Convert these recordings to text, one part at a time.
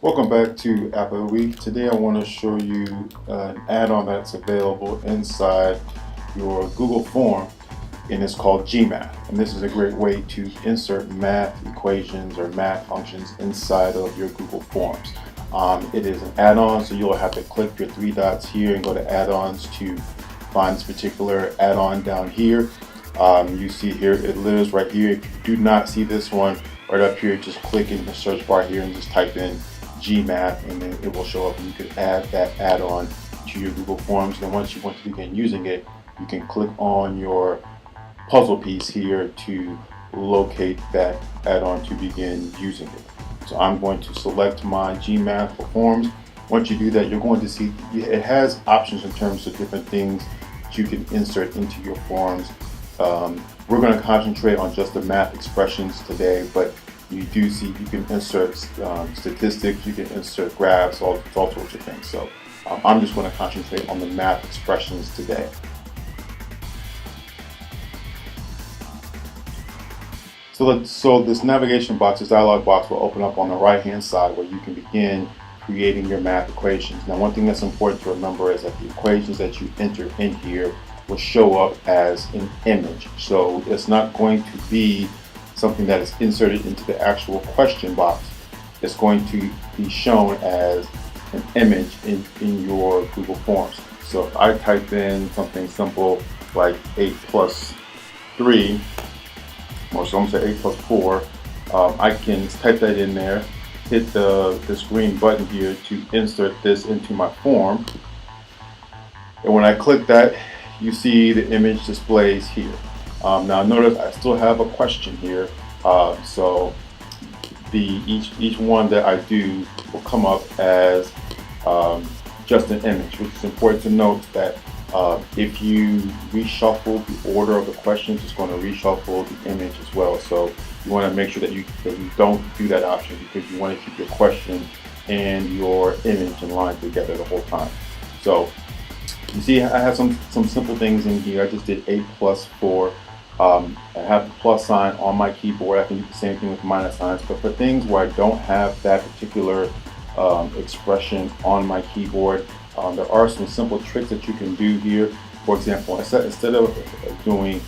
Welcome back to App of the Week. Today I want to show you an add-on that's available inside your Google form, and it's called gMath. And this is a great way to insert math equations or math functions inside of your Google Forms. It is an add-on, so you'll have to click your three dots here and go to add-ons to find this particular add-on down here. You see here it lives right here. If you do not see this one right up here, just click in the search bar here and just type in gMath, and then it will show up, and you can add that add-on to your Google Forms. And then once you want to begin using it, you can click on your puzzle piece here to locate that add-on to begin using it. So I'm going to select my gMath for Forms. Once you do that, you're going to see it has options in terms of different things that you can insert into your forms. We're going to concentrate on just the math expressions today, but you do see you can insert statistics, you can insert graphs, all sorts of things. So I'm just going to concentrate on the math expressions today. So this navigation box, this dialog box, will open up on the right-hand side where you can begin creating your math equations. Now, one thing that's important to remember is that the equations that you enter in here will show up as an image. So it's not going to be something that is inserted into the actual question box. It's going to be shown as an image in your Google Forms. So if I type in something simple like 8 plus 3, or so I'm going to say 8 plus 4, I can type that in there, hit this green button here to insert this into my form. And when I click that, you see the image displays here. Now notice I still have a question here, so each one that I do will come up as just an image, which is important to note that if you reshuffle the order of the questions, it's going to reshuffle the image as well. So you want to make sure that you don't do that option, because you want to keep your question and your image in line together the whole time. So you see I have some simple things in here. I just did 8 plus 4. I have the plus sign on my keyboard. I can do the same thing with minus signs, but for things where I don't have that particular expression on my keyboard, there are some simple tricks that you can do here. For example, instead of doing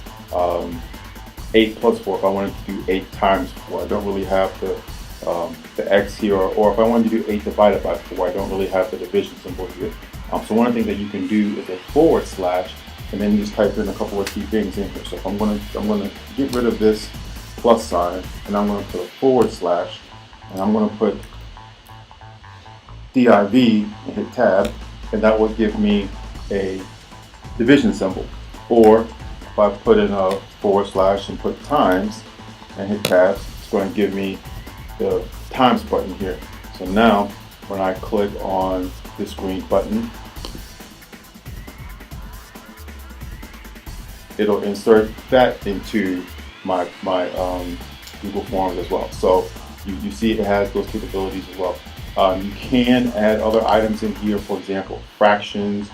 8 plus 4, if I wanted to do 8 times 4, I don't really have the X here, or if I wanted to do 8 divided by 4, I don't really have the division symbol here. So one of the things that you can do is a forward slash, and then you just type in a couple of key things in here. So if I'm going to get rid of this plus sign, and I'm going to put a forward slash, and I'm going to put div and hit tab, and that will give me a division symbol. Or if I put in a forward slash and put times and hit tab, it's going to give me the times button here. So now when I click on this green button, it'll insert that into my Google Forms as well. So you see it has those capabilities as well. You can add other items in here, for example, fractions,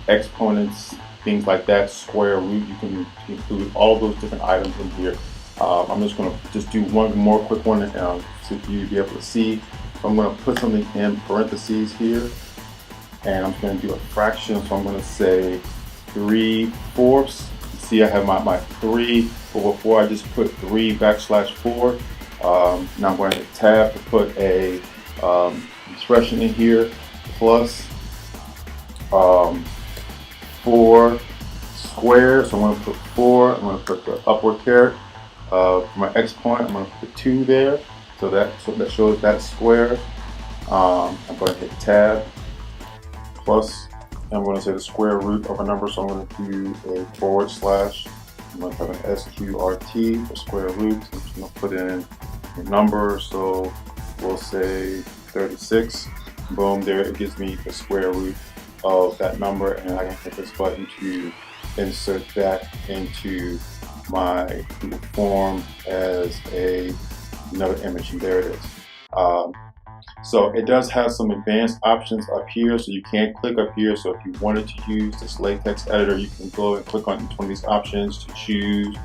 exponents, things like that, square root. You can include all of those different items in here. I'm just going to do one more quick one so you to be able to see. So I'm going to put something in parentheses here, and I'm going to do a fraction. So I'm going to say 3/4. See, I have my 3 over 4. I just put 3 backslash 4. Now I'm going to hit tab to put a expression in here, plus 4 squared. So I'm going to put 4. I'm going to put the upward caret. For my exponent, I'm going to put 2 there. So that shows that square. I'm going to hit tab, plus, I'm going to say the square root of a number. So I'm going to do a forward slash. I'm going to have an SQRT for square root. I'm just going to put in a number. So we'll say 36. Boom, there it gives me the square root of that number, and I can hit this button to insert that into my Google form as another image, and there it is. So it does have some advanced options up here, so you can click up here. So if you wanted to use this latex editor, you can go and click on each one of these options to choose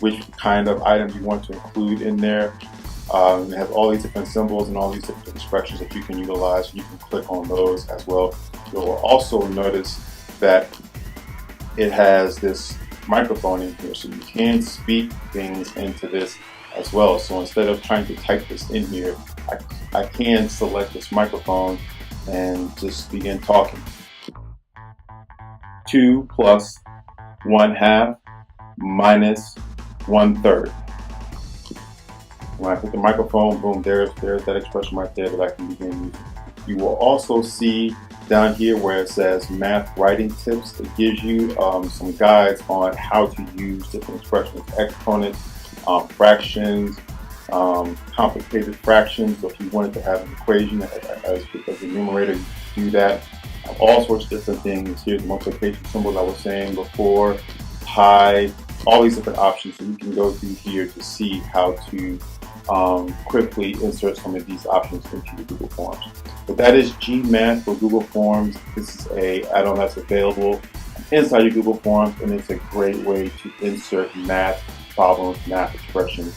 which kind of item you want to include in there. It has all these different symbols and all these different expressions that you can utilize. You can click on those as well. You'll also notice that it has this microphone in here, so you can speak things into this as well. So instead of trying to type this in here, I can select this microphone and just begin talking. 2 plus 1/2 minus 1/3. When I put the microphone, boom, there's that expression right there that I can begin using. You will also see down here where it says math writing tips. It gives you some guides on how to use different expressions, exponents, fractions, complicated fractions. So if you wanted to have an equation as a numerator, you can do that. All sorts of different things. Here's the multiplication symbols I was saying before, pi, all these different options. So you can go through here to see how to quickly insert some of these options into your Google Forms. But that is gMath for Google Forms. This is a add-on that's available inside your Google Forms, and it's a great way to insert math problems, math expressions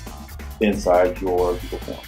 inside your Google Forms.